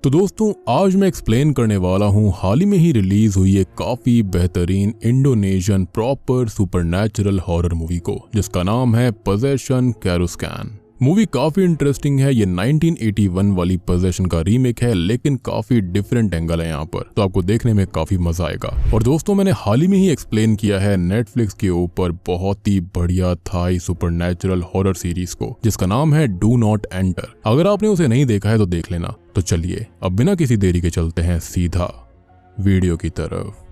तो दोस्तों आज मैं एक्सप्लेन करने वाला हूँ हाल ही में ही रिलीज हुई एक काफी बेहतरीन Indonesian proper supernatural horror movie को, जिसका नाम है पोजेशन कैरुस्कैन। मूवी काफी इंटरेस्टिंग है। ये 1981 वाली पोजेशन का रीमेक है, लेकिन काफी डिफरेंट एंगल है यहाँ पर, तो आपको देखने में काफी मजा आएगा। और दोस्तों मैंने हाल ही में ही एक्सप्लेन किया है नेटफ्लिक्स के ऊपर बहुत ही बढ़िया थाई सुपरनैचुरल हॉरर सीरीज को, जिसका नाम है डू नॉट एंटर। अगर आपने उसे नहीं देखा है तो देख लेना। तो चलिए अब बिना किसी देरी के चलते हैं सीधा वीडियो की तरफ।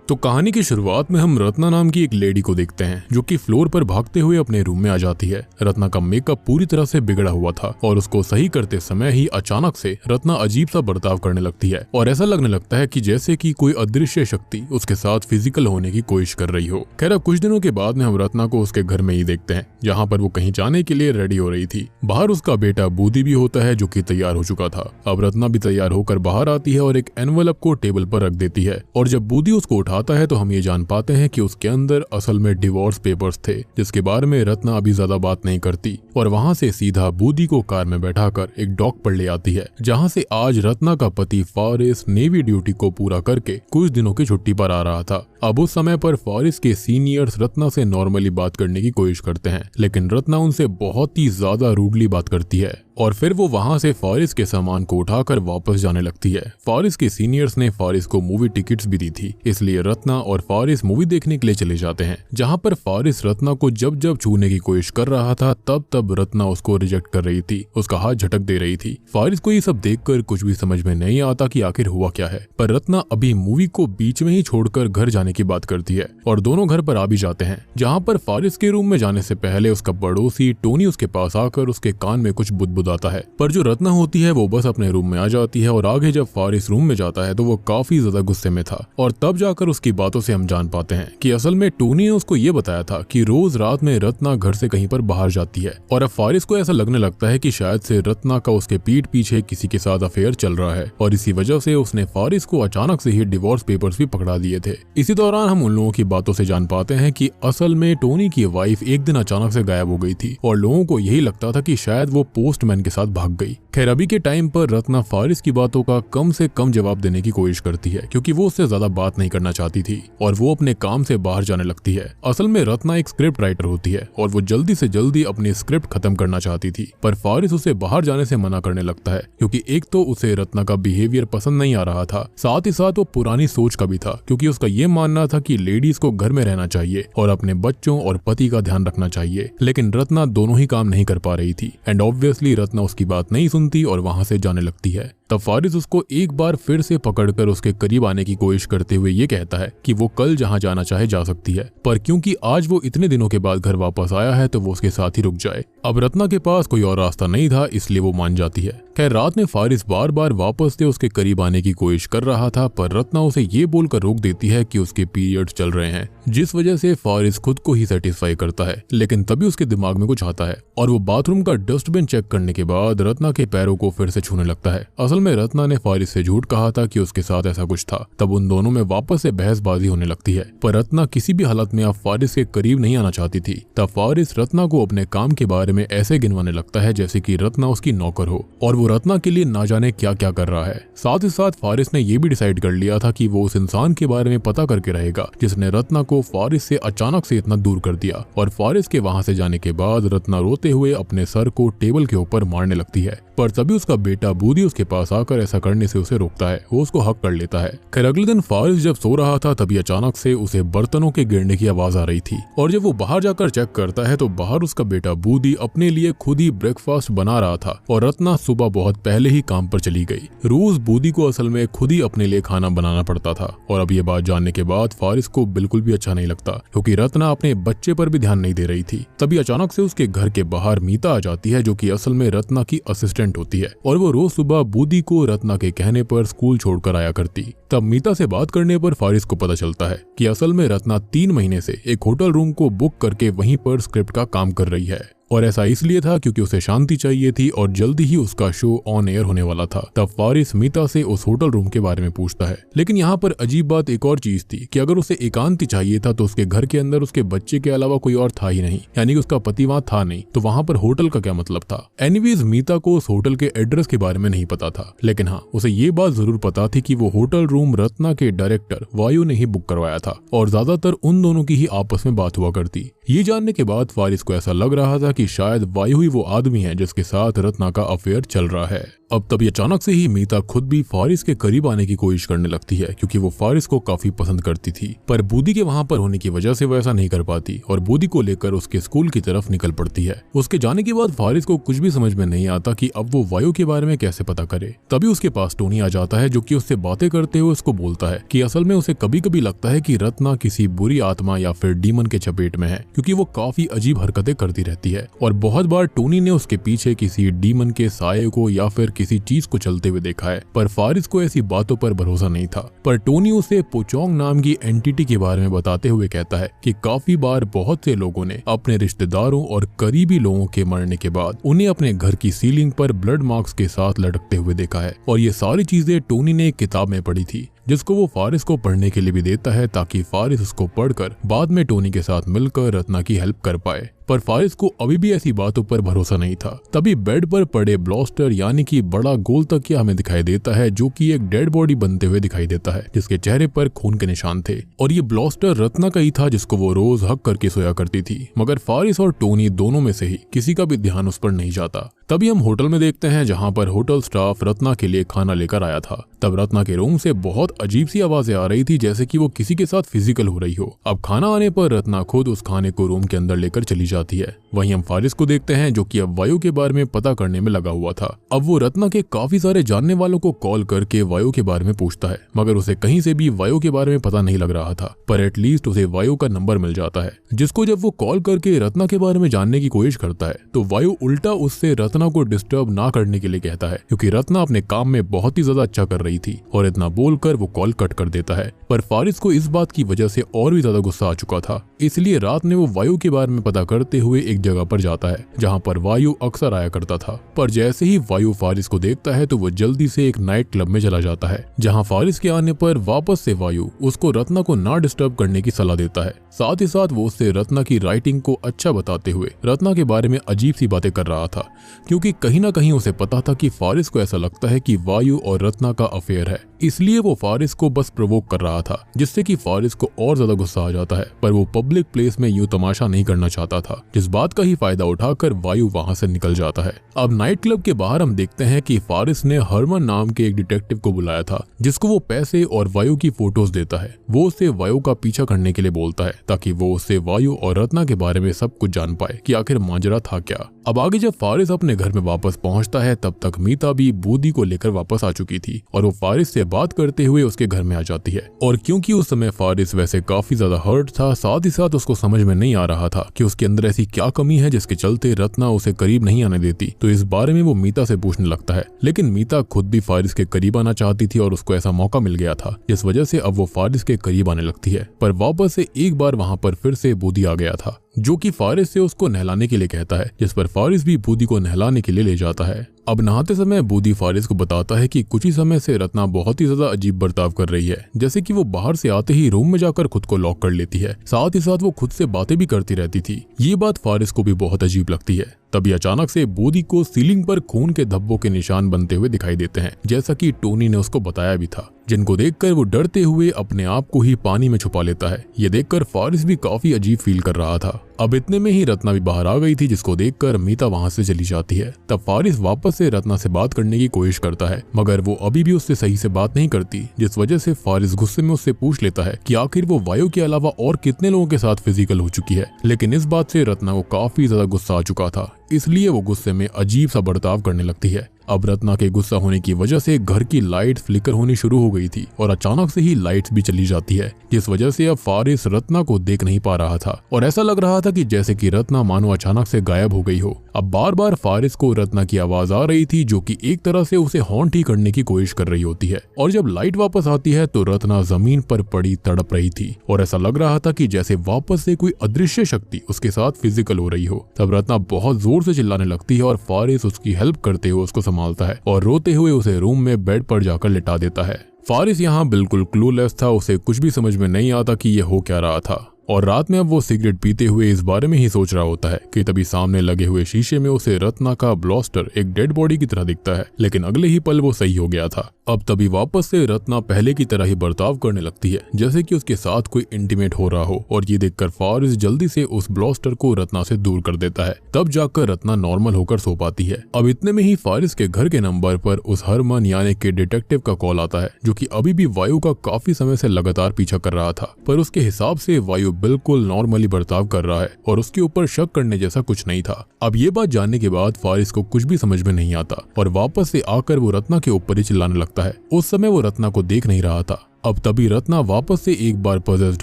तो कहानी की शुरुआत में हम रत्ना नाम की एक लेडी को देखते हैं, जो कि फ्लोर पर भागते हुए अपने रूम में आ जाती है। रत्ना का मेकअप पूरी तरह से बिगड़ा हुआ था और उसको सही करते समय ही अचानक से रत्ना अजीब सा बर्ताव करने लगती है और ऐसा लगने लगता है कि जैसे कि कोई अदृश्य शक्ति उसके साथ फिजिकल होने की कोशिश कर रही हो। खैर कुछ दिनों के बाद में हम रत्ना को उसके घर में ही देखते हैं, जहाँ पर वो कहीं जाने के लिए रेडी हो रही थी। बाहर उसका बेटा बूदी भी होता है, जो कि तैयार हो चुका था। अब रत्ना भी तैयार होकर बाहर आती है और एक एनवेलप को टेबल पर रख देती है, और जब बूदी उसको उठाता है तो हम ये जान पाते हैं कि उसके अंदर असल में डिवोर्स पेपर्स थे, जिसके बारे में रत्ना अभी ज्यादा बात नहीं करती। और वहां से सीधा बूदी को कार में बैठाकर एक डॉक पर ले आती है, जहां से आज रत्ना का पति फारिस नेवी ड्यूटी को पूरा करके कुछ दिनों की छुट्टी पर आ रहा था। अब उस समय पर फारिस के सीनियर्स रत्ना से नॉर्मली बात करने की कोशिश करते हैं, लेकिन रत्ना उनसे बहुत ही ज्यादा रूडली बात करती है और फिर वो वहां से फारिस के सामान को उठाकर वापस जाने लगती है। फारिस के सीनियर्स ने फारिस को मूवी टिकट्स भी दी थी, इसलिए रत्ना और फारिस मूवी देखने के लिए चले जाते हैं, जहां पर फारिस रत्ना को जब जब छूने की कोशिश कर रहा था तब तब रत्ना उसको रिजेक्ट कर रही थी, उसका हाथ झटक दे रही थी। फारिस को ये सब देखकर कुछ भी समझ में नहीं आता कि आखिर हुआ क्या है, पर रत्ना अभी मूवी को बीच में ही छोड़कर घर जाने की बात करती है और दोनों घर पर आ भी जाते हैं, जहाँ पर फारिस के रूम में जाने से पहले उसका पड़ोसी टोनी उसके पास आकर उसके कान में कुछ बुदबुदाता है। पर जो रत्ना होती है वो बस अपने रूम में आ जाती है और आगे जब फारिस रूम में जाता है तो वो काफी ज्यादा गुस्से में था, और तब जाकर उसकी बातों से हम जान पाते हैं कि असल में टोनी ने उसको ये बताया था कि रोज रात में रत्ना घर से कहीं पर बाहर जाती है। और अब फारिस को ऐसा लगने लगता है कि शायद से रत्ना का उसके पीठ पीछे किसी के साथ अफेयर चल रहा है, और इसी वजह से उसने फारिस को अचानक से ही डिवोर्स पेपर्स भी पकड़ा दिए थे। इसी दौरान हम उन लोगों की बातों से जान पाते हैं कि असल में टोनी की वाइफ एक दिन अचानक से गायब हो गई थी और लोगों को यही लगता था कि शायद वो पोस्टमैन के साथ भाग गई। खैर अभी के टाइम पर रत्ना फारिस की बातों का कम से कम जवाब देने की कोशिश करती है, क्योंकि वो उससे ज्यादा बात नहीं करना चाहती थी और वो अपने काम से बाहर जाने लगती है। असल में रत्ना एक स्क्रिप्ट राइटर होती है और वो जल्दी से जल्दी अपनी स्क्रिप्ट खत्म करना चाहती थी, पर फारिस उसे बाहर जाने से मना करने लगता है, क्योंकि एक तो उसे रत्ना का बिहेवियर पसंद नहीं आ रहा था, साथ ही साथ वो पुरानी सोच का भी था, क्योंकि उसका ये मानना था कि लेडीज को घर में रहना चाहिए और अपने बच्चों और पति का ध्यान रखना चाहिए। लेकिन रत्ना दोनों ही काम नहीं कर पा रही थी एंड ऑब्वियसली रत्ना उसकी बात नहीं सुनती और वहां से जाने लगती है। तब फारिस उसको एक बार फिर से पकड़कर उसके करीब आने की कोशिश करते हुए ये कहता है कि वो कल जहां जाना चाहे जा सकती है, पर क्योंकि आज वो इतने दिनों के बाद घर वापस आया है तो वो उसके साथ ही रुक जाए। अब रत्ना के पास कोई और रास्ता नहीं था, इसलिए वो मान जाती है। खैर रात में फारिस बार बार वापस से उसके करीब आने की कोशिश कर रहा था, पर रत्ना उसे ये बोलकर रोक देती है कि उसके पीरियड्स चल रहे हैं, जिस वजह से फारिस खुद को ही सेटिस्फाई करता है। लेकिन तभी उसके दिमाग में कुछ आता है और वो बाथरूम का डस्टबिन चेक करने के बाद रत्ना के पैरों को फिर से छूने लगता है। असल में रत्ना ने फारिस से झूठ कहा था कि उसके साथ ऐसा कुछ था। तब उन दोनों में वापस से बहसबाजी होने लगती है, पर रत्ना किसी भी हालत में अब फारिस के करीब नहीं आना चाहती थी। तब फारिस रत्ना को अपने काम के बारे में ऐसे गिनवाने लगता है जैसे कि रत्ना उसकी नौकर हो और वो रत्ना के लिए ना जाने क्या क्या कर रहा है। साथ ही साथ फारिस ने ये भी डिसाइड कर लिया था कि वो उस इंसान के बारे में पता करके रहेगा जिसने रत्ना को फारिस से अचानक से इतना दूर कर दिया। और फारिस के वहां से जाने के बाद रत्ना रोते हुए अपने सर को टेबल के ऊपर मारने लगती है, पर तभी उसका बेटा बूदी उसके पास आकर ऐसा करने से उसे रोकता है। वो उसको हक कर लेता है। खैर अगले दिन फारिस जब सो रहा था तभी अचानक से उसे बर्तनों के गिरने की आवाज आ रही थी, और जब वो बाहर जाकर चेक करता है तो बाहर उसका बेटा बूदी अपने लिए खुद ही ब्रेकफास्ट बना रहा था और रत्ना सुबह बहुत पहले ही काम पर चली गई। रोज बूदी को असल में खुद ही अपने लिए खाना बनाना पड़ता था, और अब ये बात जानने के बाद फारिस को बिल्कुल भी अच्छा नहीं लगता, क्योंकि रत्ना अपने बच्चे पर भी ध्यान नहीं दे रही थी। तभी अचानक से उसके घर के बाहर मीता आ जाती है, जो कि असल में रत्ना की असिस्टेंट होती है, और वो रोज सुबह बूदी को रत्ना के कहने पर स्कूल छोड़कर आया करती। तब मीता से बात करने पर फारिस को पता चलता है कि असल में रत्ना 3 महीने से एक होटल रूम को बुक करके वहीं पर स्क्रिप्ट का काम कर रही है। और ऐसा इसलिए था क्योंकि उसे शांति चाहिए थी और जल्दी ही उसका शो ऑन एयर होने वाला था। तब फारिस मीता से उस होटल रूम के बारे में पूछता है। लेकिन यहाँ पर अजीब बात एक और चीज थी कि अगर उसे एकांत चाहिए था तो उसके घर के अंदर उसके बच्चे के अलावा कोई और था ही नहीं, यानी कि उसका पति वहाँ था नहीं, तो वहाँ पर होटल का क्या मतलब था। एनीवेज मीता को उस होटल के एड्रेस के बारे में नहीं पता था, लेकिन हाँ उसे ये बात जरूर पता थी कि वो होटल रूम रत्ना के डायरेक्टर वायु ने ही बुक करवाया था और ज्यादातर उन दोनों की ही आपस में बात हुआ करती। ये जानने के बाद फारिस को ऐसा लग रहा था कि शायद वायु ही वो आदमी है जिसके साथ रत्ना का अफेयर चल रहा है। अब तभी अचानक से ही मीता खुद भी फारिस के करीब आने की कोशिश करने लगती है क्योंकि वो फारिस को काफी पसंद करती थी, पर बूदी के वहाँ पर होने की वजह से वो ऐसा नहीं कर पाती और बूदी को लेकर उसके स्कूल की तरफ निकल पड़ती है। उसके जाने के बाद फारिस को कुछ भी समझ में नहीं आता कि अब वो वायु के बारे में कैसे पता करे। तभी उसके पास टोनी आ जाता है जो कि उससे बातें करते हुए उसको बोलता है कि असल में उसे कभी कभी लगता है कि रत्ना किसी बुरी आत्मा या फिर डीमन के चपेट में है क्योंकि वो काफी अजीब हरकतें करती रहती है और बहुत बार टोनी ने उसके पीछे किसी डीमन के साये को या फिर किसी चीज को चलते हुए देखा है। पर फारिस को ऐसी बातों पर भरोसा नहीं था, पर टोनी उसे पोचोंग नाम की एंटिटी के बारे में बताते हुए कहता है कि काफी बार बहुत से लोगों ने अपने रिश्तेदारों और करीबी लोगों के मरने के बाद उन्हें अपने घर की सीलिंग पर ब्लड मार्क्स के साथ लटकते हुए देखा है और ये सारी चीजें टोनी ने एक किताब में पढ़ी थी जिसको वो फारिस को पढ़ने के लिए भी देता है ताकि फारिस उसको पढ़कर बाद में टोनी के साथ मिलकर रत्ना की हेल्प कर पाए। पर फारिस को अभी भी ऐसी बातों पर भरोसा नहीं था। तभी बेड पर पड़े ब्लास्टर यानी कि बड़ा गोल तकिया हमें दिखाई देता है जो कि एक डेड बॉडी बनते हुए दिखाई देता है जिसके चेहरे पर खून के निशान थे और ये ब्लास्टर रत्ना का ही था जिसको वो रोज हक करके सोया करती थी। मगर फारिस और टोनी दोनों में से ही किसी का भी ध्यान उस पर नहीं जाता। तभी हम होटल में देखते हैं जहाँ पर होटल स्टाफ रत्ना के लिए खाना लेकर आया था। तब रत्ना के रूम से बहुत अजीब सी आवाजें आ रही थी जैसे कि वो किसी के साथ फिजिकल हो रही हो। अब खाना आने पर रत्ना खुद उस खाने को रूम के अंदर लेकर चली जाती है। वहीं हम फारिस को देखते हैं जो कि अब वायु के बारे में पता करने में लगा हुआ था। अब वो रत्ना के काफी सारे जानने वालों को कॉल करके वायु के बारे में पूछता है, मगर उसे कहीं से भी वायु के बारे में पता नहीं लग रहा था। पर एटलीस्ट उसे वायु का नंबर मिल जाता है जिसको जब वो कॉल करके रत्ना के बारे में जानने की कोशिश करता है तो वायु उल्टा उससे रत्ना को डिस्टर्ब ना करने के लिए कहता है क्योंकि रत्ना अपने काम में बहुत ही ज्यादा अच्छा कर रही थी और इतना बोलकर वो कॉल कट कर देता है। पर फारिस को इस बात की वजह से और भी ज्यादा गुस्सा आ चुका था, इसलिए रात में वो वायु के बारे में पता करते हुए एक जगह पर जाता है जहाँ पर वायु अक्सर आया करता था। पर जैसे ही वायु फारिस को देखता है तो वो जल्दी से एक नाइट क्लब में चला जाता है जहाँ फारिस के आने पर वापस से वायु उसको रत्ना को ना डिस्टर्ब करने की सलाह देता है। साथ ही साथ वो उससे रत्ना की राइटिंग को अच्छा बताते हुए रत्ना के बारे में अजीब सी बातें कर रहा था क्योंकि कहीं ना कहीं उसे पता था कि फारिस को ऐसा लगता है कि वायु और रत्ना का अफेयर है, इसलिए वो फारिस को बस प्रोवोक कर रहा था जिससे कि फारिस को और ज्यादा गुस्सा आ जाता है। पर वो पब्लिक प्लेस में यूं तमाशा नहीं करना चाहता था, जिस बात का ही फायदा उठाकर वायु वहां से निकल जाता है। अब नाइट क्लब के बाहर हम देखते हैं कि फारिस ने हरमन नाम के एक डिटेक्टिव को बुलाया था जिसको वो पैसे और वायु की फोटोज देता है। वो उससे वायु का पीछा करने के लिए बोलता है ताकि वो उससे वायु और रत्ना के बारे में सब कुछ जान पाए कि आखिर माजरा था क्या। अब आगे जब फारिस अपने घर में वापस पहुंचता है तब तक मीता भी बूदी को लेकर वापस आ चुकी थी और वो फारिस से बात करते हुए उसके घर में आ जाती है। और क्योंकि उस समय फारिस वैसे काफी ज्यादा हर्ट था, साथ ही साथ उसको समझ में नहीं आ रहा था कि उसके अंदर ऐसी क्या कमी है जिसके चलते रत्ना उसे करीब नहीं आने देती, तो इस बारे में वो मीता से पूछने लगता है। लेकिन मीता खुद भी फारिस के करीब आना चाहती थी और उसको ऐसा मौका मिल गया था जिस वजह से अब वो फारिस के करीब आने लगती है। पर वापस से एक बार वहां पर फिर से बूदी आ गया था जो कि फारिस से उसको नहलाने के लिए कहता है, जिस पर फारिस भी बूदी को नहलाने के लिए ले जाता है। अब नहाते समय बूदी फारिस को बताता है कि कुछ ही समय से रत्ना बहुत ही ज्यादा अजीब बर्ताव कर रही है, जैसे कि वो बाहर से आते ही रूम में जाकर खुद को लॉक कर लेती है, साथ ही साथ वो खुद से बातें भी करती रहती थी। ये बात फारिस को भी बहुत अजीब लगती है। तभी अचानक से बूदी को सीलिंग पर खून के धब्बों के निशान बनते हुए दिखाई देते हैं, जैसा कि टोनी ने उसको बताया भी था, जिनको देखकर वो डरते हुए अपने आप को ही पानी में छुपा लेता है। ये देखकर फारिस भी काफी अजीब फील कर रहा था। अब इतने में ही रत्ना भी बाहर आ गई थी, जिसको देखकर मीता वहां से चली जाती है। तब फारिस वापस से रत्ना से बात करने की कोशिश करता है, मगर वो अभी भी उससे सही से बात नहीं करती, जिस वजह से फारिस गुस्से में उससे पूछ लेता है कि आखिर वो वायु के अलावा और कितने लोगों के साथ फिजिकल हो चुकी है। लेकिन इस बात से रत्ना को काफी ज्यादा गुस्सा आ चुका था, इसलिए वो गुस्से में अजीब सा बर्ताव करने लगती है। अब रत्ना के गुस्सा होने की वजह से घर की लाइट फ्लिकर होनी शुरू हो गई थी और अचानक से ही लाइट्स भी चली जाती है, जिस वजह से अब फारिस रत्ना को देख नहीं पा रहा था और ऐसा लग रहा था कि जैसे कि रत्ना मानो अचानक से गायब हो गई हो। अब बार बार फारिस को रत्ना की आवाज आ रही थी जो कि एक तरह से उसे हॉन्ट ही करने की कोशिश कर रही होती है। और जब लाइट वापस आती है तो रत्ना जमीन पर पड़ी तड़प रही थी और ऐसा लग रहा था कि जैसे वापस से कोई अदृश्य शक्ति उसके साथ फिजिकल हो रही हो। तब रत्ना बहुत जोर से चिल्लाने लगती है और फारिस उसकी हेल्प करते हुए उसको संभालता है और रोते हुए उसे रूम में बेड पर जाकर लिटा देता है। फारिस यहाँ बिल्कुल क्लूलेस था, उसे कुछ भी समझ में नहीं आता कि ये हो क्या रहा था और रात में अब वो सिगरेट पीते हुए इस बारे में ही सोच रहा होता है कि तभी सामने लगे हुए शीशे में उसे रत्ना का ब्लास्टर एक डेड बॉडी की तरह दिखता है, लेकिन अगले ही पल वो सही हो गया था। अब तभी वापस से रत्ना पहले की तरह ही बर्ताव करने लगती है जैसे कि उसके साथ कोई इंटीमेट हो रहा हो और ये देखकर फारिस जल्दी से उस ब्लास्टर को रत्ना से दूर कर देता है। तब जाकर रत्ना नॉर्मल होकर सो पाती है। अब इतने में ही फारिस के घर के नंबर पर उस हरमन यानी कि डिटेक्टिव का कॉल आता है जो कि अभी भी वायु का काफी समय से लगातार पीछा कर रहा था, पर उसके हिसाब से वायु बिल्कुल नॉर्मली बर्ताव कर रहा है और उसके ऊपर शक करने जैसा कुछ नहीं था। अब ये बात जानने के बाद फारिस को कुछ भी समझ में नहीं आता और वापस से आकर वो रत्ना के ऊपर ही चिल्लाने लगता है। उस समय वो रत्ना को देख नहीं रहा था। अब तभी रत्ना वापस से एक बार पजेस्ड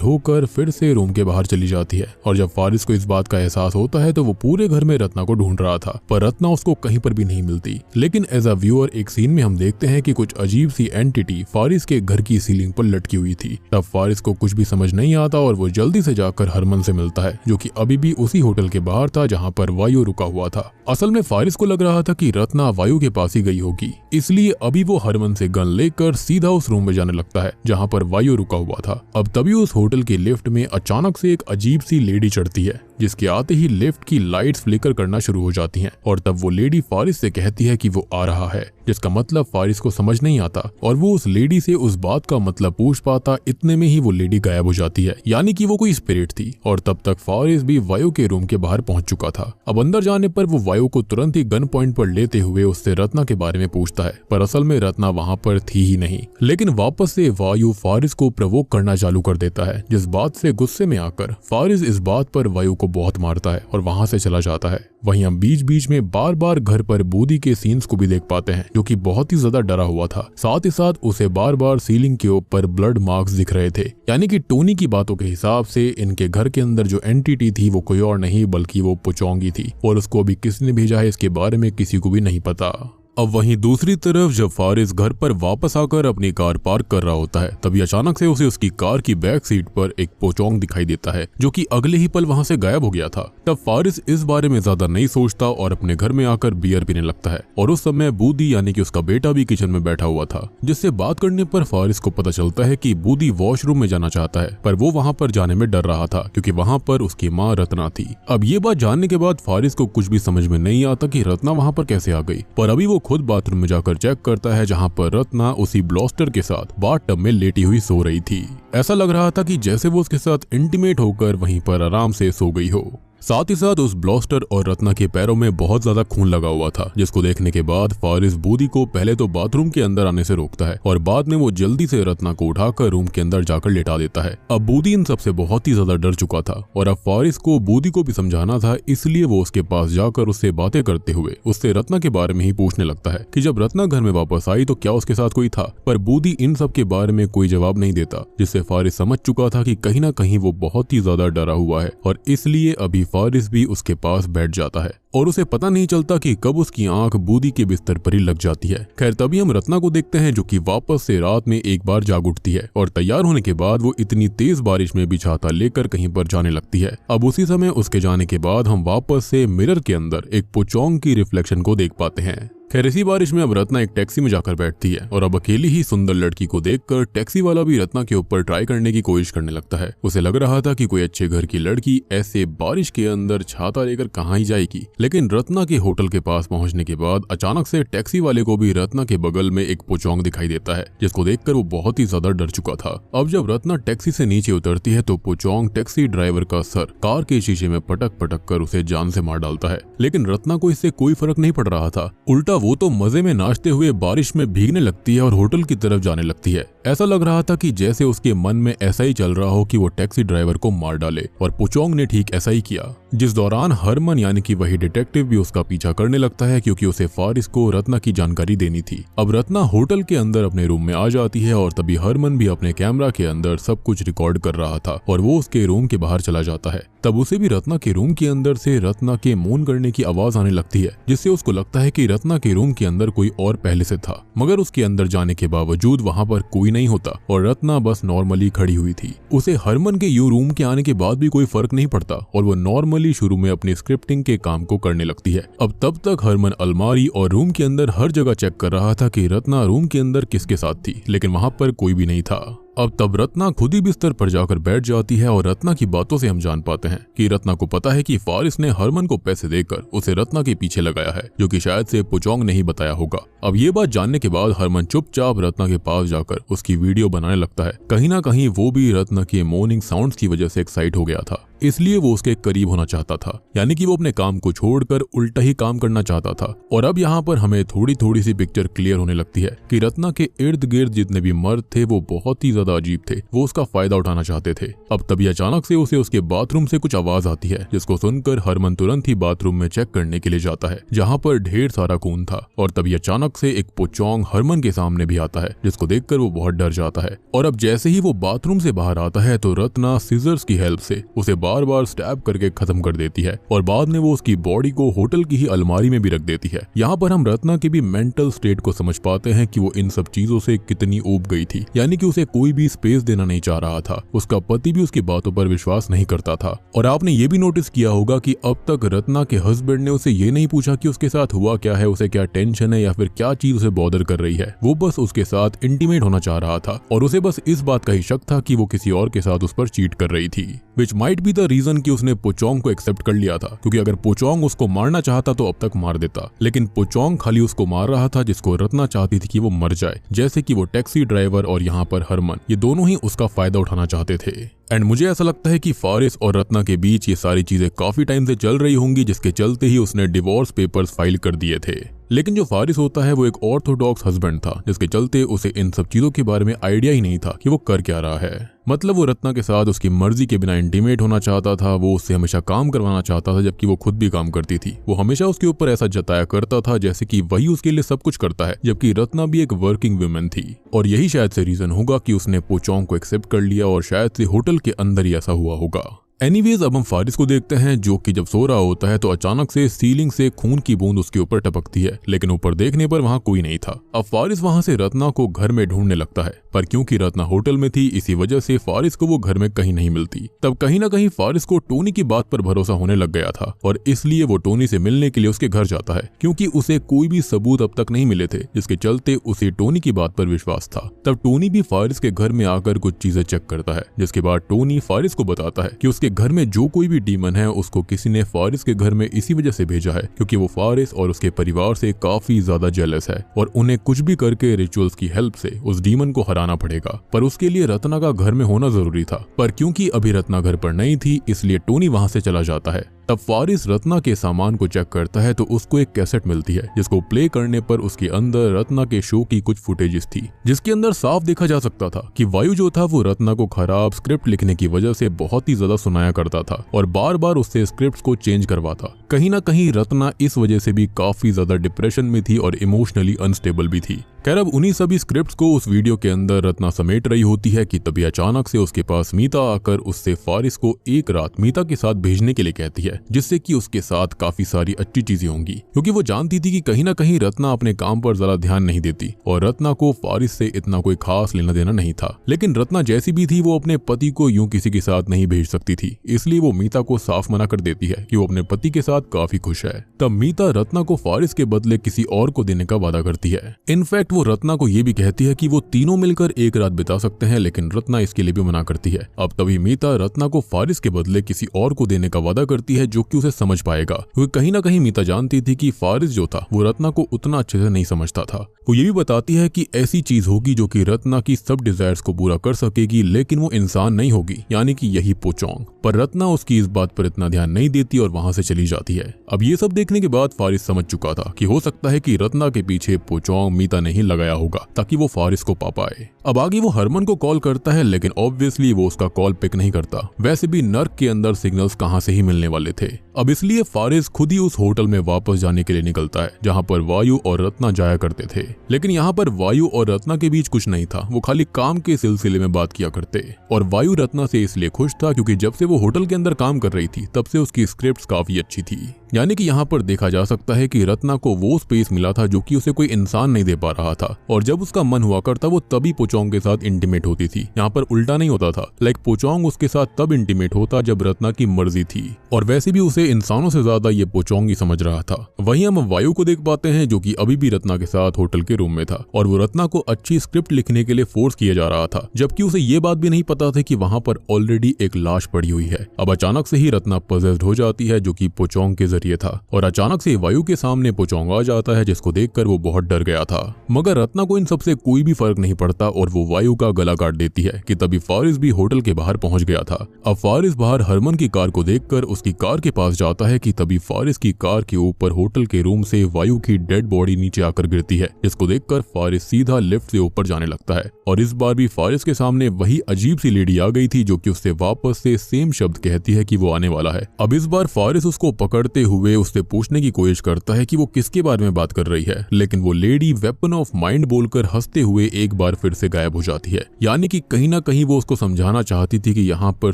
होकर फिर से रूम के बाहर चली जाती है और जब फारिस को इस बात का एहसास होता है तो वो पूरे घर में रत्ना को ढूंढ रहा था, पर रत्ना उसको कहीं पर भी नहीं मिलती। लेकिन एज अ व्यूअर एक सीन में हम देखते हैं कि कुछ अजीब सी एंटिटी फारिस के घर की सीलिंग पर लटकी हुई थी। तब फारिस को कुछ भी समझ नहीं आता और वो जल्दी से जाकर हरमन से मिलता है जो कि अभी भी उसी होटल के बाहर था जहाँ पर वायु रुका हुआ था। असल में फारिस को लग रहा था कि रत्ना वायु के पास ही गई होगी, इसलिए अभी वो हरमन से गन लेकर सीधा उस रूम में जाने लगता है जहाँ पर वायु रुका हुआ था। अब तभी उस होटल के लिफ्ट में अचानक से एक अजीब सी लेडी चढ़ती है जिसके आते ही लिफ्ट की लाइट्स फ्लिकर करना शुरू हो जाती हैं और तब वो लेडी फारिस से कहती है कि वो आ रहा है, जिसका मतलब फारिस को समझ नहीं आता और वो उस लेडी से उस बात का मतलब पूछ पाता। इतने में ही वो लेडी गायब हो जाती है, यानी कि वो कोई स्पिरिट थी और तब तक फारिस भी वायु के रूम के बाहर पहुंच चुका था। अब अंदर जाने पर वो वायु को तुरंत ही गन पॉइंट पर लेते हुए उससे रत्ना के बारे में पूछता है, पर असल में रत्ना वहां पर थी ही नहीं। लेकिन वापस से वायु फारिस को प्रोवोक करना चालू कर देता है, जिस बात से गुस्से में आकर फारिस इस बात पर वायु को बहुत मारता है और वहां से चला जाता है। वहीं हम बीच बीच में बार बार घर पर बूदी के सीन्स को भी देख पाते हैं जो कि बहुत ही ज्यादा डरा हुआ था। साथ ही साथ उसे बार बार सीलिंग के ऊपर ब्लड मार्क्स दिख रहे थे, यानी कि टोनी की बातों के हिसाब से इनके घर के अंदर जो एंटिटी थी वो कोई और नहीं बल्कि वो पुचोंगी थी और उसको अभी किसने भेजा है इसके बारे में किसी को भी नहीं पता। अब वहीं दूसरी तरफ जब फारिस घर पर वापस आकर अपनी कार पार्क कर रहा होता है तभी अचानक से उसे उसकी कार की बैक सीट पर एक पोचोंग दिखाई देता है जो कि अगले ही पल वहां से गायब हो गया था। तब फारिस इस बारे में ज्यादा नहीं सोचता और अपने घर में आकर बियर पीने लगता है और उस समय बूदी यानी कि उसका बेटा भी किचन में बैठा हुआ था, जिससे बात करने पर फारिस को पता चलता है कि बूदी वॉशरूम में जाना चाहता है, पर वो वहां पर जाने में डर रहा था क्योंकि वहां पर उसकी माँ रत्ना थी। अब ये बात जानने के बाद फारिस को कुछ भी समझ में नहीं आता कि रत्ना वहां पर कैसे आ गई, पर अभी वो खुद बाथरूम में जाकर चेक करता है जहां पर रत्ना उसी ब्लास्टर के साथ बाथटब में लेटी हुई सो रही थी। ऐसा लग रहा था कि जैसे वो उसके साथ इंटीमेट होकर वहीं पर आराम से सो गई हो। साथ ही साथ उस ब्लास्टर और रत्ना के पैरों में बहुत ज्यादा खून लगा हुआ था, जिसको देखने के बाद फारिस बूदी को पहले तो बाथरूम के अंदर आने से रोकता है और बाद में वो जल्दी से रत्ना को उठाकर रूम के अंदर जाकर लेटा देता है। अब बूदी इन सबसे बहुत ही ज्यादा डर चुका था और अब फारिस को बूदी को भी समझाना था, इसलिए वो उसके पास जाकर उससे बातें करते हुए उससे रत्ना के बारे में ही पूछने लगता है कि जब रत्ना घर में वापस आई तो क्या उसके साथ कोई था, पर बूदी इन सब के बारे में कोई जवाब नहीं देता, जिससे फारिस समझ चुका था कि कहीं ना कहीं वो बहुत ही ज्यादा डरा हुआ है और इसलिए अभी फारिस भी उसके पास बैठ जाता है और उसे पता नहीं चलता कि कब उसकी आंख बूदी के बिस्तर पर ही लग जाती है। खैर तभी हम रत्ना को देखते हैं जो कि वापस से रात में एक बार जाग उठती है और तैयार होने के बाद वो इतनी तेज बारिश में भी छाता लेकर कहीं पर जाने लगती है। अब उसी समय उसके जाने के बाद हम वापस से मिरर के अंदर एक पुचोंग की रिफ्लेक्शन को देख पाते हैं। खैर इसी बारिश में अब रत्ना एक टैक्सी में जाकर बैठती है और अब अकेली ही सुंदर लड़की को देखकर टैक्सी वाला भी रत्ना के ऊपर ट्राई करने की कोशिश करने लगता है। उसे लग रहा था कि कोई अच्छे घर की लड़की ऐसे बारिश के अंदर छाता लेकर कहाँ ही जाएगी, लेकिन रत्ना के होटल के पास पहुंचने के बाद अचानक से टैक्सी वाले को भी रत्ना के बगल में एक पुचोंग दिखाई देता है, जिसको देखकर वो बहुत ही ज्यादा डर चुका था। अब जब रत्ना टैक्सी से नीचे उतरती है तो पुचोंग टैक्सी ड्राइवर का सर कार के शीशे में पटक पटक कर उसे जान से मार डालता है, लेकिन रत्ना को इससे कोई फर्क नहीं पड़ रहा था। उल्टा वो तो मजे में नाचते हुए बारिश में भीगने लगती है और होटल की तरफ जाने लगती है। ऐसा लग रहा था कि जैसे उसके मन में ऐसा ही चल रहा हो कि वो टैक्सी ड्राइवर को मार डाले, और पुचोंग ने ठीक ऐसा ही किया, जिस दौरान हरमन यानी कि वही डिटेक्टिव भी उसका पीछा करने लगता है, क्योंकि उसे फारिस को रत्ना की जानकारी देनी थी। अब रत्ना होटल के अंदर अपने रूम में आ जाती है और तभी हरमन भी अपने कैमरा के अंदर सब कुछ रिकॉर्ड कर रहा था और वो उसके रूम के बाहर चला जाता है। तब उसे भी रत्ना के रूम के अंदर से रत्ना के मौन करने की आवाज आने लगती है, जिससे उसको लगता है कि रत्ना के रूम के अंदर कोई और पहले से था, मगर उसके अंदर जाने के बावजूद वहां पर कोई नहीं होता और रत्ना बस नॉर्मली खड़ी हुई थी। उसे हरमन के यू रूम के आने के बाद भी कोई फर्क नहीं पड़ता और वो नॉर्मली शुरू में अपनी स्क्रिप्टिंग के काम को करने लगती है। अब तब तक हरमन अलमारी और रूम के अंदर हर जगह चेक कर रहा था कि रत्ना रूम के अंदर किसके साथ थी, लेकिन वहां पर कोई भी नहीं था। अब तब रत्ना खुद ही बिस्तर पर जाकर बैठ जाती है और रत्ना की बातों से हम जान पाते हैं कि रत्ना को पता है कि फारिस ने हरमन को पैसे देकर उसे रत्ना के पीछे लगाया है, जो कि शायद से पुचोंग ने ही बताया होगा। अब ये बात जानने के बाद हरमन चुपचाप रत्ना के पास जाकर उसकी वीडियो बनाने लगता है। कहीं ना कहीं वो भी रत्ना के मॉर्निंग साउंड्स की वजह से एक्साइट हो गया था, इसलिए वो उसके करीब होना चाहता था, यानी कि वो अपने काम को छोड़कर उल्टा ही काम करना चाहता था। और अब यहाँ पर हमें थोड़ी थोड़ी सी पिक्चर क्लियर होने लगती है कि रत्ना के इर्द गिर्द जितने भी मर्द थे वो बहुत ही ज्यादा अजीब थे, वो उसका फायदा उठाना चाहते थे। अब तभी अचानक से उसे उसके बाथरूम से कुछ आवाज आती है, जिसको सुनकर हरमन तुरंत ही बाथरूम में चेक करने के लिए जाता है, जहाँ पर ढेर सारा खून था। और तभी अचानक से एक पुचोंग हरमन के सामने भी आता है, जिसको देखकर वो बहुत डर जाता है। और अब जैसे ही वो बाथरूम से बाहर आता है तो रत्ना सीजर्स की हेल्प से उसे बार बार स्टैब करके खत्म कर देती है और बाद में वो उसकी बॉडी को होटल की ही अलमारी में भी रख देती है। यहाँ पर हम रत्ना के भी मेंटल स्टेट को समझ पाते हैं कि वो इन सब चीजों से कितनी ऊब गई थी, यानी कि उसे कोई भी स्पेस देना नहीं चाह रहा था। उसका पति भी उसकी बातों पर विश्वास नहीं करता था। और आपने ये भी नोटिस किया होगा कि अब तक रत्ना के हस्बैंड ने उसे ये नहीं पूछा कि उसके साथ हुआ क्या है, उसे क्या टेंशन है या फिर क्या चीज उसे बॉदर कर रही है। वो बस उसके साथ इंटीमेट होना चाह रहा था और उसे बस इस बात का ही शक था कि वो किसी और के साथ उस पर चीट कर रही थी, which might be the reason कि उसने पुचोंग को एक्सेप्ट कर लिया था, क्योंकि अगर पुचोंग उसको मारना चाहता तो अब तक मार देता, लेकिन पुचोंग खाली उसको मार रहा था जिसको रत्ना चाहती थी कि वो मर जाए, जैसे कि वो टैक्सी ड्राइवर और यहाँ पर हरमन, ये दोनों ही उसका फायदा उठाना चाहते थे। एंड मुझे ऐसा लगता है कि फारिस और रत्ना के बीच ये सारी चीजें काफी टाइम से चल रही होंगी, जिसके चलते ही उसने डिवोर्स पेपर्स फाइल कर दिए थे। लेकिन जो फारिस होता है वो एक ऑर्थोडॉक्स हस्बैंड था, जिसके चलते उसे इन सब चीजों के बारे में आइडिया ही नहीं था कि वो कर क्या रहा है। मतलब वो रत्ना के साथ उसकी मर्जी के बिना इंटीमेट होना चाहता था, वो उससे हमेशा काम करवाना चाहता था, जबकि वो खुद भी काम करती थी। वो हमेशा उसके ऊपर ऐसा जताया करता था जैसे कि वही उसके लिए सब कुछ करता है, जबकि रत्ना भी एक वर्किंग वुमेन थी। और यही शायद से रीजन होगा कि उसने पुचोंग को एक्सेप्ट कर लिया और शायद से होटल के अंदर ही ऐसा हुआ होगा। एनीवेज अब हम फारिस को देखते हैं, जो कि जब सो रहा होता है तो अचानक से सीलिंग से खून की बूंद उसके ऊपर टपकती है, लेकिन ऊपर देखने पर वहां कोई नहीं था। अब फारिस वहां से रत्ना को घर में ढूंढने लगता है, पर क्योंकि रत्ना होटल में थी इसी वजह से फारिस को वो घर में कहीं नहीं मिलती। तब कहीं ना कहीं फारिस को टोनी की बात पर भरोसा होने लग गया था और इसलिए वो टोनी से मिलने के लिए उसके घर जाता है, क्योंकि उसे कोई भी सबूत अब तक नहीं मिले थे, जिसके चलते उसे टोनी की बात पर विश्वास था। तब टोनी भी फारिस के घर में आकर कुछ चीजें चेक करता है, जिसके बाद टोनी फारिस को बताता है कि उसके घर में जो कोई भी डीमन है उसको किसी ने फारिस के घर में इसी वजह से भेजा है, क्योंकि वो फारिस और उसके परिवार से काफी ज्यादा जेलस है और उन्हें कुछ भी करके रिचुअल्स की हेल्प से उस डीमन को हराना पड़ेगा। पर उसके लिए रत्ना का घर में होना जरूरी था, पर क्योंकि अभी रत्ना घर पर नहीं थी इसलिए टोनी वहां से चला जाता है। तब फारिस रत्ना के सामान को चेक करता है तो उसको एक कैसेट मिलती है, जिसको प्ले करने पर उसके अंदर रत्ना के शो की कुछ फुटेजेस थी, जिसके अंदर साफ देखा जा सकता था कि वायु जो था वो रत्ना को खराब स्क्रिप्ट लिखने की वजह से बहुत ही ज्यादा सुनाया करता था और बार बार उससे स्क्रिप्ट्स को चेंज करवाता। कहीं ना कहीं रत्ना इस वजह से भी काफी ज्यादा डिप्रेशन में थी और इमोशनली अनस्टेबल भी थी। खैर अब उन्हीं सभी स्क्रिप्ट्स को उस वीडियो के अंदर रत्ना समेट रही होती है कि तभी अचानक से उसके पास मीता आकर उससे फारिस को एक रात मीता के साथ भेजने के लिए कहती है, जिससे कि उसके साथ काफी सारी अच्छी चीजें होंगी, क्योंकि वो जानती थी कि कहीं ना कहीं रत्ना अपने काम पर ज्यादा ध्यान नहीं देती और रत्ना को फारिस से इतना कोई खास लेना देना नहीं था। लेकिन रत्ना जैसी भी थी वो अपने पति को यूं किसी के साथ नहीं भेज सकती थी, इसलिए वो मीता को साफ मना कर देती है कि वो अपने पति के साथ काफी खुश है। तब मीता रत्ना को फारिस के बदले किसी और को देने का वादा करती है। इनफैक्ट वो रत्ना को ये भी कहती है कि वो तीनों मिलकर एक रात बिता सकते हैं, लेकिन रत्ना इसके लिए भी मना करती है। अब तभी मीता रत्ना को फारिस के बदले किसी और को देने का वादा करती है जो कि उसे समझ पाएगा, क्योंकि कहीं ना कहीं मीता जानती थी कि फारिस जो था वो रत्ना को उतना अच्छे से नहीं समझता था। वो ये भी बताती है कि ऐसी चीज होगी जो कि रत्ना की सब डिजायर्स को पूरा कर सकेगी, लेकिन वो इंसान नहीं होगी, यानी कि यही पोचोंग। पर रत्ना उसकी इस बात पर इतना ध्यान नहीं देती और वहां से चली जाती है। अब ये सब देखने के बाद फारिस समझ चुका था कि हो सकता है कि रत्ना के पीछे पोचोंग मीता ने ही लगाया होगा ताकि वो फारिस को पा पाए। अब आगे वो हरमन को कॉल करता है, लेकिन ऑब्वियसली वो उसका कॉल पिक नहीं करता। वैसे भी नर्क के अंदर सिग्नल्स कहां से ही मिलने वाले थे। अब इसलिए फारिस खुद ही उस होटल में वापस जाने के लिए निकलता है जहां पर वायु और रत्ना जाया करते थे। लेकिन यहाँ पर वायु और रत्ना के बीच कुछ नहीं था, वो खाली काम के सिलसिले में बात किया करते। और वायु रत्ना से इसलिए खुश था क्योंकि जब से वो होटल के अंदर काम कर रही थी तब से उसकी स्क्रिप्ट्स काफी अच्छी थी। यानी कि यहाँ पर देखा जा सकता है कि रत्ना को वो स्पेस मिला था जो कि उसे कोई इंसान नहीं दे पा रहा था, और जब उसका मन हुआ करता वो तभी पोचोंग के साथ इंटीमेट होती थी। यहाँ पर उल्टा नहीं होता था, लाइक पोचोंग उसके साथ तब इंटीमेट होता जब रत्ना की मर्जी थी, और वैसे भी उसे इंसानों से ज्यादा ये पोचोंग ही समझ रहा था। वहीं हम वायु को देख पाते हैं जो कि अभी भी रत्ना के साथ होटल के रूम में था, और वो रत्ना को अच्छी स्क्रिप्ट लिखने के लिए फोर्स किया जा रहा था, जबकि उसे ये बात भी नहीं पता था कि वहां पर ऑलरेडी एक लाश पड़ी हुई है। अब अचानक से ही रत्ना पजेस्ड हो जाती है जो कि पोचोंग के जरिए था, और अचानक से वायु के सामने पोचोंग आ जाता है जिसको देखकर वो बहुत डर गया था। मगर रत्ना को इन सबसे कोई भी फर्क नहीं पड़ता और वो वायु का गला काट देती है कि तभी फारिस भी होटल के बाहर पहुंच गया था। अब फारिस बाहर हरमन की कार को देखकर उसकी कार के पास जाता है कि तभी फारिस की कार के ऊपर होटल के रूम से वायु की डेड बॉडी नीचे आकर गिरती है, जिसको देखकर फारिस सीधा लिफ्ट से ऊपर जाने लगता है। और इस बार भी फारिस के सामने वही अजीब सी लेडी आ गई थी जो कि उससे वापस से सेम शब्द कहती है कि वो आने वाला है। अब इस बार फारिस उसको पकड़ते हुए उससे पूछने की कोशिश करता है कि वो किसके बारे में बात कर रही है, लेकिन वो लेडी वेपन ऑफ माइंड बोलकर हंसते हुए एक बार फिर से गायब हो जाती है। यानी कि कहीं ना कहीं वो उसको समझाना चाहती थी कि यहाँ पर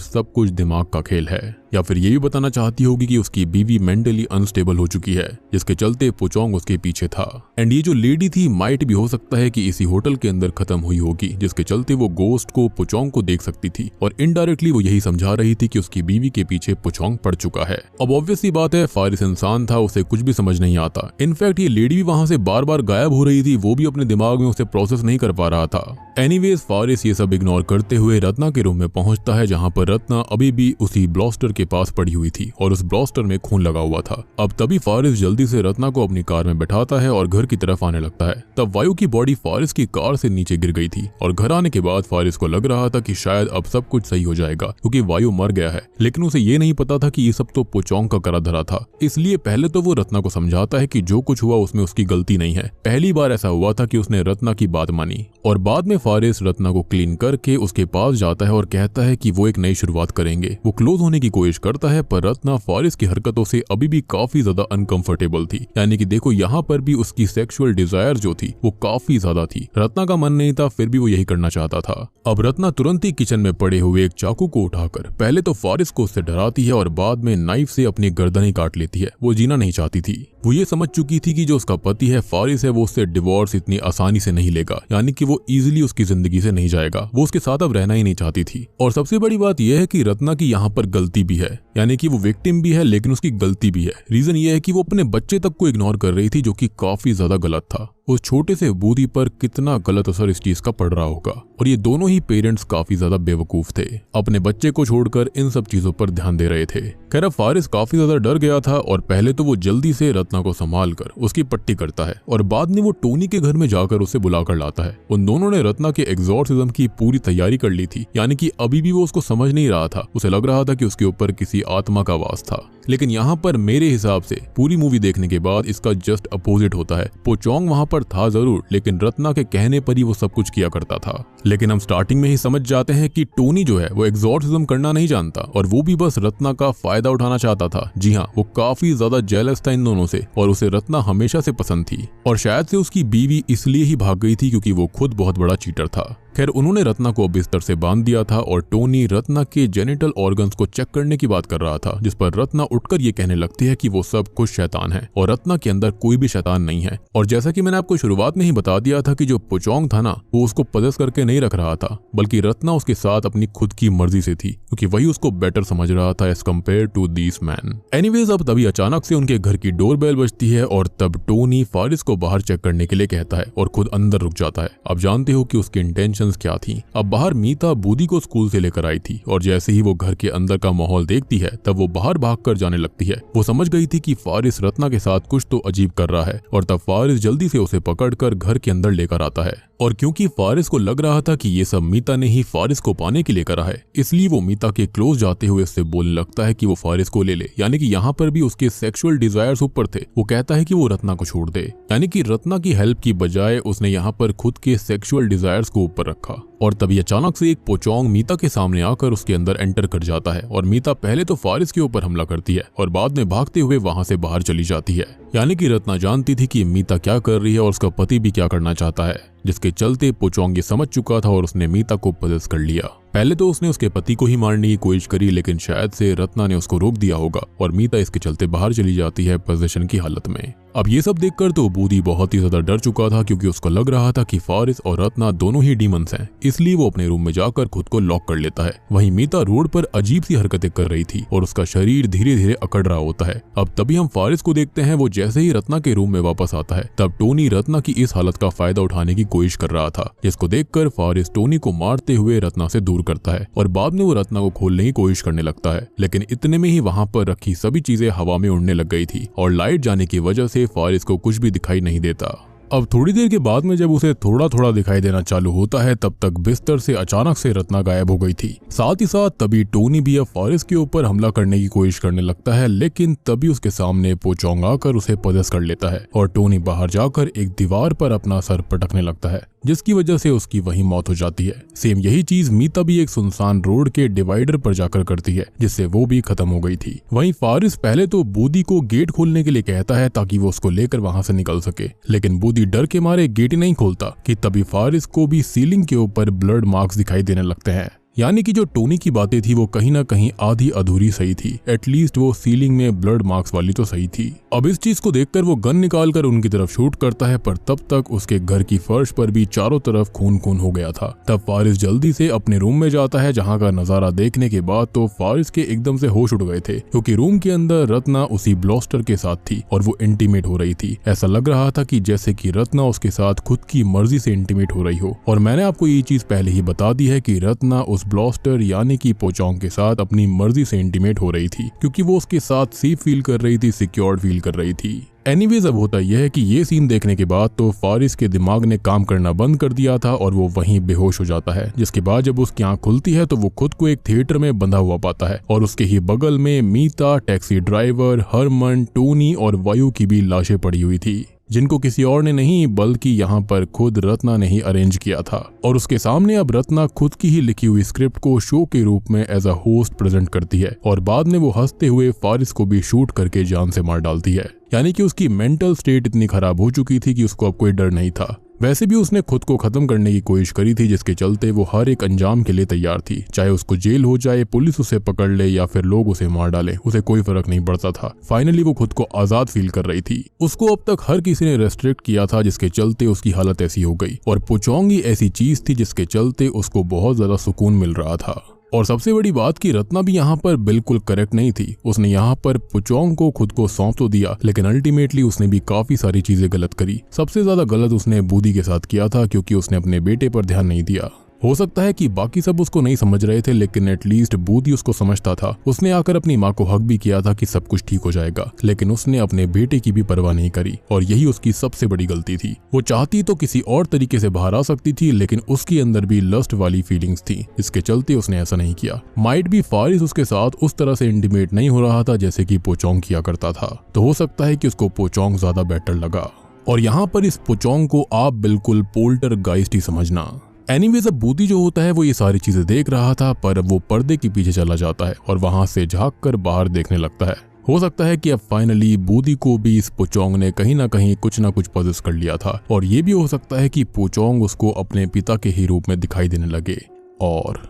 सब कुछ दिमाग का खेल है, या फिर ये भी बताना चाहती होगी कि उसकी बीवी मेंटली अनस्टेबल हो चुकी है, जिसके चलते पोचोंग उसके पीछे था। एंड ये जो लेडी थी माइट भी हो सकता है कि इसी होटल के अंदर खत्म हुई होगी, जिसके चलते वो गोस्ट को पोचोंग को देख सकती थी, और इनडायरेक्टली वो यही समझा रही थी कि उसकी बीवी के पीछे पोचोंग पड़ चुका है। अब ऑब्वियसली बात है फारिस इंसान था, उसे कुछ भी समझ नहीं आता। इनफैक्ट ये लेडी भी वहां से बार बार गायब हो रही थी, वो भी अपने दिमाग में उसे प्रोसेस नहीं कर पा रहा था। एनीवेज फारिस ये सब इग्नोर करते हुए रत्ना के रूम में पहुंचता है जहां पर रत्ना अभी भी उसी ब्लास्टर के पास पड़ी हुई थी और उस ब्लास्टर में खून लगा हुआ था। अब तभी फारिस जल्दी से रत्ना को अपनी कार में बैठाता है और घर की तरफ आने लगता है। तब वायु की बॉडी फारिस की कार से नीचे गिर गई थी, और घर आने के बाद फारिस को लग रहा था कि शायद अब सब कुछ सही हो जाएगा क्योंकि वायु मर गया है, लेकिन उसे ये नहीं पता था कि ये सब तो पोचोंग का करा धरा था। इसलिए पहले तो वो रत्ना को समझाता है कि जो कुछ हुआ उसमें उसकी गलती नहीं है, पहली बार ऐसा हुआ था कि उसने रत्ना की बात मानी। और बाद में फारिस रत्ना को क्लीन करके उसके पास जाता है और कहता है कि वो एक नई शुरुआत करेंगे। वो क्लोज होने की कोशिश करता है, पर रत्ना फारिस की हरकतों से अभी भी काफी ज्यादा अनकंफर्टेबल थी। यानी कि देखो यहाँ पर भी उसकी सेक्सुअल डिजायर जो थी वो काफी ज्यादा थी। रत्ना का मन नहीं था, फिर भी वो यही करना चाहता था। अब रत्ना तुरंत ही किचन में पड़े हुए एक चाकू को उठाकर पहले तो फारिस को उससे डराती है और बाद में नाइफ से अपनी गर्दन ही काट लेती है। वो जीना नहीं चाहती थी। वो ये समझ चुकी थी कि जो उसका पति है फारिस है, वो उससे डिवोर्स इतनी आसानी से नहीं लेगा, यानी कि वो इजीली उसकी जिंदगी से नहीं जाएगा। वो उसके साथ अब रहना ही नहीं चाहती थी। और सबसे बड़ी बात यह है कि रत्ना की यहाँ पर गलती भी है, यानी कि वो विक्टिम भी है लेकिन उसकी गलती भी है। रीजन ये है कि वो अपने बच्चे तक को इग्नोर कर रही थी, जो कि काफी ज्यादा गलत था। उस छोटे से बूंदी पर कितना गलत असर इस चीज का पड़ रहा होगा। और ये दोनों ही पेरेंट्स काफी ज्यादा बेवकूफ थे, अपने बच्चे को छोड़कर इन सब चीजों पर ध्यान दे रहे थे। खैर फारिस काफी ज्यादा डर गया था और पहले तो वो जल्दी से रत्ना को संभाल कर उसकी पट्टी करता है और बाद में वो टोनी के घर में जाकर उसे बुलाकर लाता है। उन दोनों ने रत्ना के एग्जॉर्सिज्म की पूरी तैयारी कर ली थी, यानी कि अभी भी वो उसको समझ नहीं रहा था। उसे लग रहा था कि उसके ऊपर किसी आत्मा का वास था, लेकिन यहाँ पर मेरे हिसाब से पूरी मूवी देखने के बाद इसका जस्ट अपोजिट होता है। पोचोंग वहाँ पर था जरूर, लेकिन रत्ना के कहने पर ही वो सब कुछ किया करता था। लेकिन हम स्टार्टिंग में ही समझ जाते हैं कि टोनी जो है वो एग्जॉर्सिज्म करना नहीं जानता और वो भी बस रत्ना का फायदा उठाना चाहता था। जी हाँ, वो काफी ज्यादा जेलस था इन दोनों से और उसे रत्ना हमेशा से पसंद थी, और शायद से उसकी बीवी इसलिए ही भाग गई थी क्योंकि वो खुद बहुत बड़ा चीटर था। खैर उन्होंने रत्ना को बिस्तर से बांध दिया था और टोनी रत्ना के जेनिटल ऑर्गन्स को चेक करने की बात कर रहा था, जिस पर रत्ना उठकर ये कहने लगती है कि वो सब कुछ शैतान है और रत्ना के अंदर कोई भी शैतान नहीं है। और जैसा कि मैंने आपको शुरुआत में ही बता दिया था कि जो पुचोंग था ना, वो उसको पजेस करके नहीं रख रहा था, बल्कि रत्ना उसके साथ अपनी खुद की मर्जी से थी, क्योंकि वही उसको बेटर समझ रहा था as compared to this man. Anyways अब तभी अचानक से उनके घर की डोरबेल बजती है और तब टोनी फारिस को बाहर चेक करने के लिए कहता है और खुद अंदर रुक जाता है। आप जानते हो कि उसकी इंटेंशंस क्या थी। अब बाहर मीता बूदी को स्कूल से लेकर आई थी और जैसे ही वो घर के अंदर का माहौल देखती है तब वो बाहर भागकर जाने लगती है। वो समझ गई थी कि फारिस रत्ना के साथ कुछ तो अजीब कर रहा है और तब फारिस जल्दी से उसे पकड़कर घर के अंदर लेकर आता है। और क्योंकि फारिस को लग रहा था कि ये सब मीता ने ही फारिस को पाने के लिए करा है, इसलिए वो मीता के क्लोज जाते हुए उससे बोलने लगता है कि वो फारिस को ले ले। यानी कि यहाँ पर भी उसके सेक्सुअल डिजायर्स ऊपर थे। वो कहता है कि वो रत्ना को छोड़ दे, यानी कि रत्ना की हेल्प की बजाय उसने यहाँ पर खुद के सेक्सुअल डिजायर्स को ऊपर रखा। और तभी अचानक से एक पोचोंग मीता के सामने आकर उसके अंदर एंटर कर जाता है और मीता पहले तो फारिस के ऊपर हमला करती है और बाद में भागते हुए वहां से बाहर चली जाती है। यानी कि रत्ना जानती थी कि मीता क्या कर रही है और उसका पति भी क्या करना चाहता है, जिसके चलते पोचोंग ये समझ चुका था और उसने मीता को पजेस कर लिया। पहले तो उसने उसके पति को ही मारने की कोशिश करी, लेकिन शायद से रत्ना ने उसको रोक दिया होगा और मीता इसके चलते बाहर चली जाती है पोजेशन की हालत में। अब ये सब देखकर तो बूदी बहुत ही ज्यादा डर चुका था, क्योंकि उसको लग रहा था कि फारिस और रत्ना दोनों ही डीमंस हैं। इसलिए वो अपने रूम में जाकर खुद को लॉक कर लेता है। वहीं मीता रोड पर अजीब सी हरकतें कर रही थी और उसका शरीर धीरे धीरे अकड़ रहा होता है। अब तभी हम फारिस को देखते हैं। वो जैसे ही रत्ना के रूम में वापस आता है तब टोनी रत्ना की इस हालत का फायदा उठाने की कोशिश कर रहा था, जिसको देखकर फारिस टोनी को मारते हुए रत्ना से दूर करता है और बाद में वो रत्ना को खोलने की कोशिश करने लगता है। लेकिन इतने में ही वहां पर रखी सभी चीजें हवा में उड़ने लग गई थी और लाइट जाने की वजह से फारिस को कुछ भी दिखाई नहीं देता। अब थोड़ी देर के बाद में जब उसे थोड़ा थोड़ा दिखाई देना चालू होता है तब तक बिस्तर से अचानक से रत्ना गायब हो गई थी। साथ ही साथ तभी टोनी भी अब फारिस के ऊपर हमला करने की कोशिश करने लगता है, लेकिन तभी उसके सामने पोचोंग आकर उसे पजेस कर लेता है और टोनी बाहर जाकर एक दीवार पर अपना सर पटकने लगता है, जिसकी वजह से उसकी वहीं मौत हो जाती है। सेम यही चीज मीता भी एक सुनसान रोड के डिवाइडर पर जाकर करती है, जिससे वो भी खत्म हो गई थी। वहीं फारिस पहले तो बूदी को गेट खोलने के लिए कहता है ताकि वो उसको लेकर वहां से निकल सके, लेकिन बूदी डर के मारे गेट नहीं खोलता कि तभी फारिस को भी सीलिंग के ऊपर ब्लड मार्क्स दिखाई देने लगते हैं। यानी कि जो टोनी की बातें थी वो कहीं ना कहीं आधी अधूरी सही थी। एटलीस्ट वो सीलिंग में ब्लड मार्क्स वाली तो सही थी। अब इस चीज को देखकर वो गन निकालकर उनकी तरफ शूट करता है, पर तब तक उसके घर की फर्श पर भी चारों तरफ खून खून हो गया था। तब फारिस जल्दी से अपने रूम में जाता है, जहां का नजारा देखने के बाद तो फारिस के एकदम से होश उड़ गए थे, क्योंकि रूम के अंदर रत्ना उसी ब्लास्टर के साथ थी और वो इंटीमेट हो रही थी। ऐसा लग रहा था कि जैसे कि रत्ना उसके साथ खुद की मर्जी से इंटीमेट हो रही हो। और मैंने आपको ये चीज पहले ही बता दी है कि रत्ना उस ब्लास्टर यानी कि पोचोंग के साथ अपनी मर्जी से इंटीमेट हो रही थी, क्योंकि वो उसके साथ सेफ फील कर रही थी, सिक्योर्ड फील कर रही थी। एनीवेज अब होता यह है कि ये सीन देखने के बाद तो फारिस के दिमाग ने काम करना बंद कर दिया था और वो वहीं बेहोश हो जाता है। जिसके बाद जब उसकी आंख खुलती है तो वो खुद को एक थिएटर में बंधा हुआ पाता है और उसके ही बगल में मीता, टैक्सी ड्राइवर, हरमन, टोनी और वायु की भी लाशें पड़ी हुई थी, जिनको किसी और ने नहीं बल्कि यहाँ पर खुद रत्ना ने ही अरेंज किया था। और उसके सामने अब रत्ना खुद की ही लिखी हुई स्क्रिप्ट को शो के रूप में एज अ होस्ट प्रेजेंट करती है और बाद में वो हंसते हुए फारिस को भी शूट करके जान से मार डालती है। यानी कि उसकी मेंटल स्टेट इतनी खराब हो चुकी थी कि उसको अब कोई डर नहीं था। वैसे भी उसने खुद को खत्म करने की कोशिश करी थी, जिसके चलते वो हर एक अंजाम के लिए तैयार थी। चाहे उसको जेल हो जाए, पुलिस उसे पकड़ ले या फिर लोग उसे मार डाले, उसे कोई फर्क नहीं पड़ता था। फाइनली वो खुद को आजाद फील कर रही थी। उसको अब तक हर किसी ने रेस्ट्रिक्ट किया था, जिसके चलते उसकी हालत ऐसी हो गई। और पोचोंग ही ऐसी चीज थी जिसके चलते उसको बहुत ज्यादा सुकून मिल रहा था। और सबसे बड़ी बात कि रत्ना भी यहाँ पर बिल्कुल करेक्ट नहीं थी। उसने यहाँ पर पोचोंग को खुद को सौंप तो दिया, लेकिन अल्टीमेटली उसने भी काफी सारी चीजें गलत करी। सबसे ज्यादा गलत उसने बूदी के साथ किया था, क्योंकि उसने अपने बेटे पर ध्यान नहीं दिया। हो सकता है कि बाकी सब उसको नहीं समझ रहे थे, लेकिन एटलीस्ट बूदी उसको समझता था। उसने आकर अपनी माँ को हक भी किया था कि सब कुछ ठीक हो जाएगा, लेकिन उसने अपने बेटे की भी परवाह नहीं करी और यही उसकी सबसे बड़ी गलती थी। वो चाहती तो किसी और तरीके से बाहर आ सकती थी, लेकिन उसके अंदर भी लस्ट वाली फीलिंग्स थी, इसके चलते उसने ऐसा नहीं किया। माइट भी फारिस उसके साथ उस तरह से इंटीमेट नहीं हो रहा था जैसे कि पोचोंग किया करता था, तो हो सकता है कि उसको पोचोंग ज्यादा बेटर लगा। और यहाँ पर इस पोचोंग को आप बिल्कुल पोल्टरगाइस्ट ही समझना। एनीवेज अब बूदी जो होता है वो ये सारी चीजें देख रहा था, पर वो पर्दे के पीछे चला जाता है और वहां से झांक कर बाहर देखने लगता है। हो सकता है कि अब फाइनली बूदी को भी इस पोचोंग ने कहीं ना कहीं कुछ ना कुछ पॉजेस कर लिया था, और ये भी हो सकता है कि पोचोंग उसको अपने पिता के ही रूप में दिखाई देने लगे। और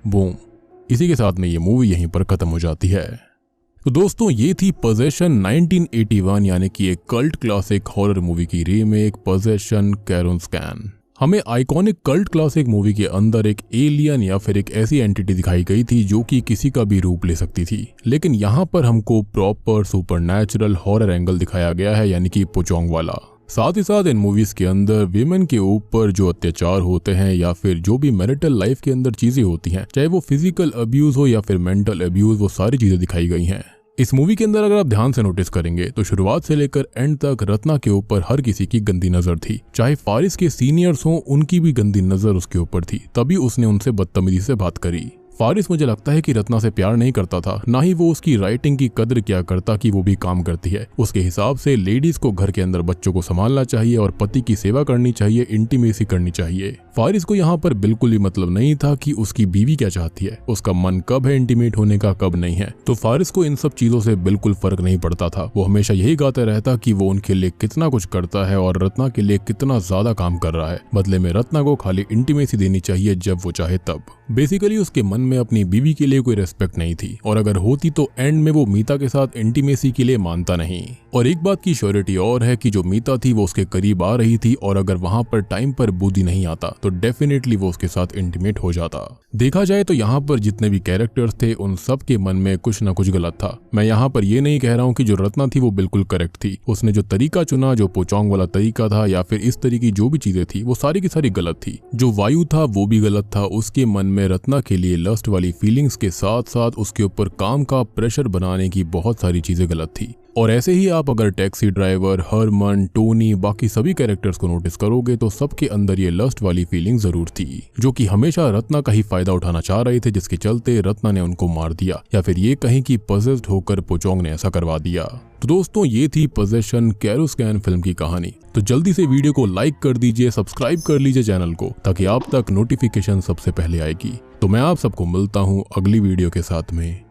बूम, इसी के साथ में ये मूवी यहीं पर खत्म हो जाती है। तो दोस्तों, ये थी पोजेशन 1981 यानी कि एक कल्ट क्लासिक हॉरर मूवी की रीमेक पोजेशन कैरुस्कैन। हमें आइकॉनिक कल्ट क्लासिक मूवी के अंदर एक एलियन या फिर एक ऐसी एंटिटी दिखाई गई थी जो कि किसी का भी रूप ले सकती थी, लेकिन यहाँ पर हमको प्रॉपर सुपरनैचुरल हॉरर एंगल दिखाया गया है, यानी कि पोचोंग वाला। साथ ही साथ इन मूवीज के अंदर विमेन के ऊपर जो अत्याचार होते हैं या फिर जो भी मैरिटल लाइफ के अंदर चीजें होती हैं, चाहे वो फिजिकल अब्यूज हो या फिर मेंटल अब्यूज, वो सारी चीजें दिखाई गई हैं। इस मूवी के अंदर अगर आप ध्यान से नोटिस करेंगे तो शुरुआत से लेकर एंड तक रत्ना के ऊपर हर किसी की गंदी नजर थी। चाहे फारिस के सीनियर्स हों, उनकी भी गंदी नजर उसके ऊपर थी, तभी उसने उनसे बदतमीजी से बात करी। फारिस मुझे लगता है कि रत्ना से प्यार नहीं करता था, ना ही वो उसकी राइटिंग की कदर क्या करता कि वो भी काम करती है। उसके हिसाब से लेडीज को घर के अंदर बच्चों को संभालना चाहिए और पति की सेवा करनी चाहिए, इंटीमेसी करनी चाहिए। फारिस को यहाँ पर बिल्कुल भी मतलब नहीं था कि उसकी बीवी क्या चाहती है, उसका मन कब है इंटीमेट होने का, कब नहीं है। तो फारिस को इन सब चीजों से बिल्कुल फर्क नहीं पड़ता था। वो हमेशा यही गाता रहता कि वो उनके लिए कितना कुछ करता है और रत्ना के लिए कितना ज्यादा काम कर रहा है, बदले में रत्ना को खाली इंटीमेसी देनी चाहिए जब वो चाहे तब। बेसिकली उसके मन में अपनी बीवी के लिए कोई रेस्पेक्ट नहीं थी, और अगर होती तो एंड में वो मीता के साथ इंटीमेसी के लिए मानता नहीं। और एक बात की श्योरिटी और है कि जो मीता थी वो उसके करीब आ रही थी, और अगर वहां पर टाइम पर बूदी नहीं आता तो डेफिनेटली वो उसके साथ इंटीमेट हो जाता। देखा जाए तो यहाँ पर जितने भी कैरेक्टर्स थे उन सब के मन में कुछ ना कुछ गलत था। मैं यहाँ पर ये नहीं कह रहा हूँ कि जो रत्ना थी वो बिल्कुल करेक्ट थी। उसने जो तरीका चुना, जो पोचोंग वाला तरीका था या फिर इस तरीके की जो भी चीजें थी, वो सारी की सारी गलत थी। जो वायु था वो भी गलत था। उसके मन में रत्ना के लिए लस्ट वाली फीलिंग्स के साथ साथ उसके ऊपर काम का प्रेशर बनाने की बहुत सारी चीजें गलत थी। और ऐसे ही आप अगर टैक्सी ड्राइवर, हरमन, टोनी, बाकी सभी कैरेक्टर्स को नोटिस करोगे तो सबके अंदर ये लस्ट वाली फीलिंग जरूर थी, जो कि हमेशा रत्ना का ही फायदा उठाना चाह रहे थे, जिसके चलते रत्ना ने उनको मार दिया, या फिर ये कहीं कि पजेस्ड होकर पोचोंग ने ऐसा करवा दिया। तो दोस्तों, ये थी पोजेशन कैरुस्कैन फिल्म की कहानी। तो जल्दी से वीडियो को लाइक कर दीजिए, सब्सक्राइब कर लीजिए चैनल को, ताकि आप तक नोटिफिकेशन सबसे पहले आएगी। तो मैं आप सबको मिलता हूँ अगली वीडियो के साथ में।